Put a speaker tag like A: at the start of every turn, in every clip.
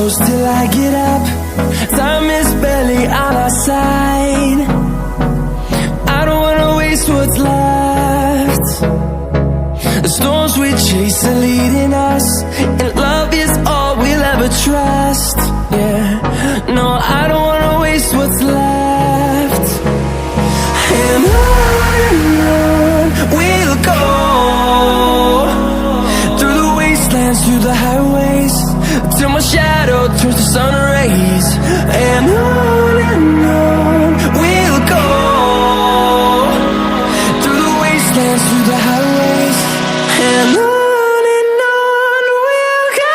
A: close till I get up. Time is barely on our side. I don't wanna waste what's left. The storms we chase are leading us, and love is all we'll ever trust. Yeah, no, I don't wanna waste what's left. And on we'll go, through the wastelands, through the highways, till my shadow turns to sun rays. And on we'll go, through the wastelands, through the highways, and on we'll go.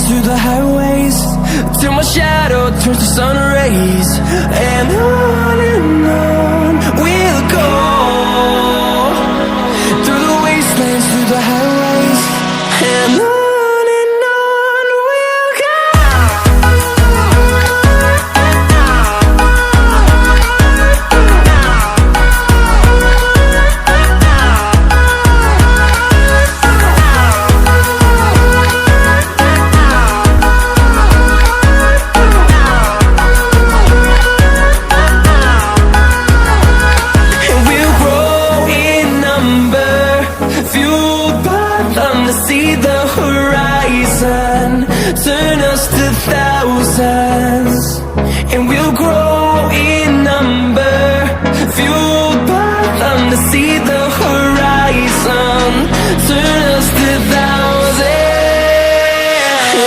A: Through the highways, till my shadow turns to sun rays. And on we'll go, through the wastelands, through the highways, and on we'll go. See the horizon turn us to thousands, and we'll grow in number, fueled by them. To see the horizon turn us to thousands,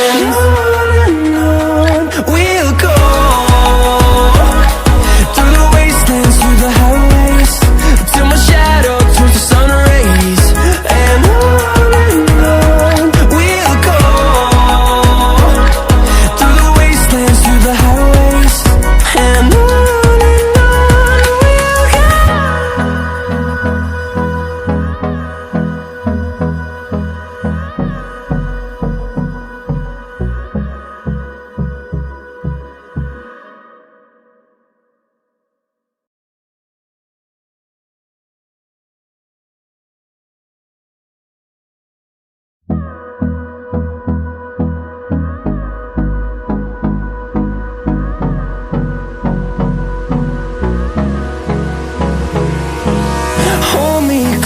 A: and on we'll go, through the wastelands, through the highways, till my shadow turns to sun rays. And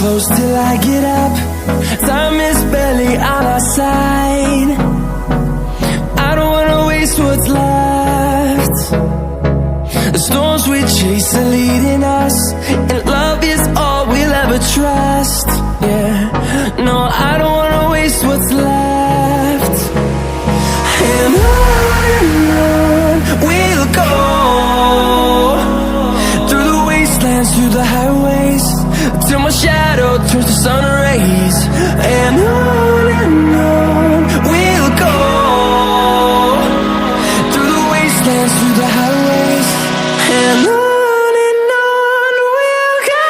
A: close till I get up. Time is barely on our side. I don't wanna waste what's left. The storms we chase are leading us, and love is all we'll ever trust. Yeah, no, I don't wanna waste what's left. And on we'll go, through the wastelands, through the highways, till my shadow turns to sun rays. And on we'll go, through the wastelands, through the highways, and on we'll go.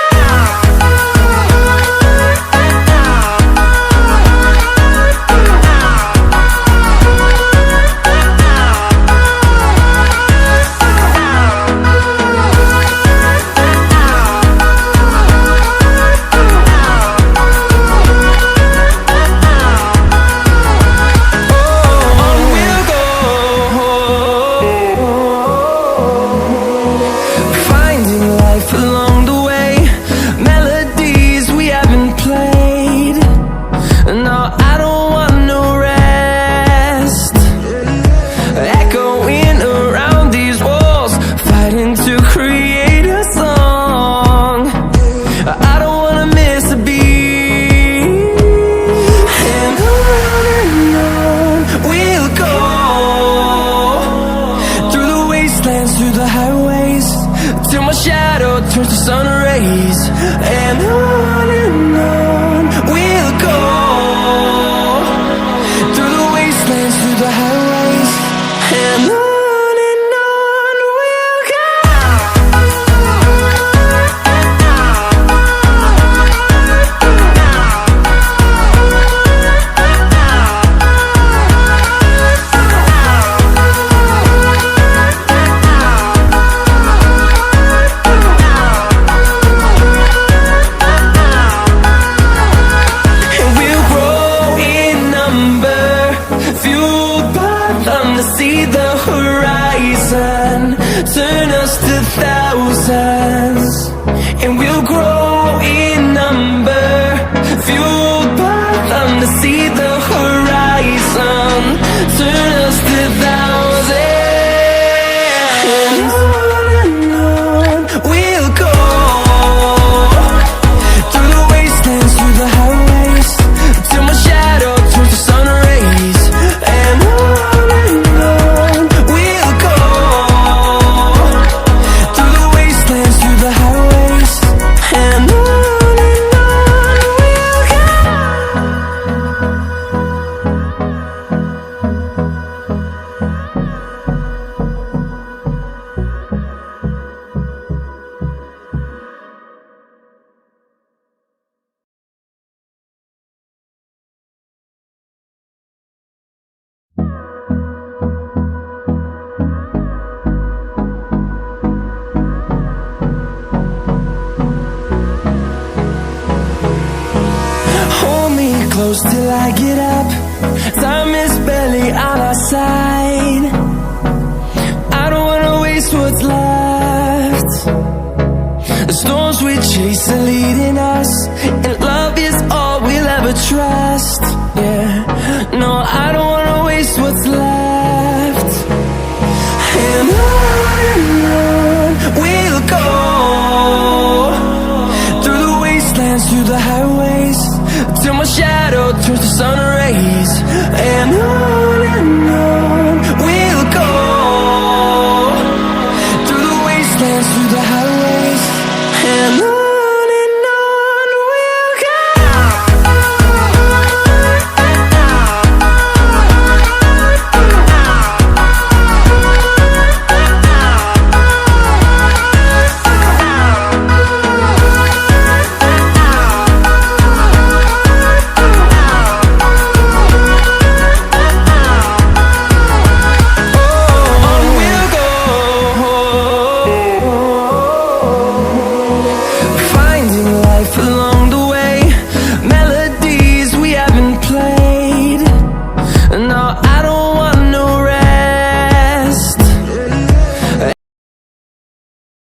A: and on we'll go, through the wastelands, through the highways, and on we'll go. See the horizon, turn us to thousands, and we'll grow in number, fueled by them to see the horizon, turn us to thousands, and on we'll go, through the wastelands, through the highways, till my shadow turns to sun rays, and on close till I get up. Time is barely on our side. I don't wanna waste what's left. The storms we chase are leading us, and love is all we'll ever trust. Yeah, no, I don't wanna waste what's left. And on we'll go, through the wastelands, through the highways, till my shadow turns to sun rays, and on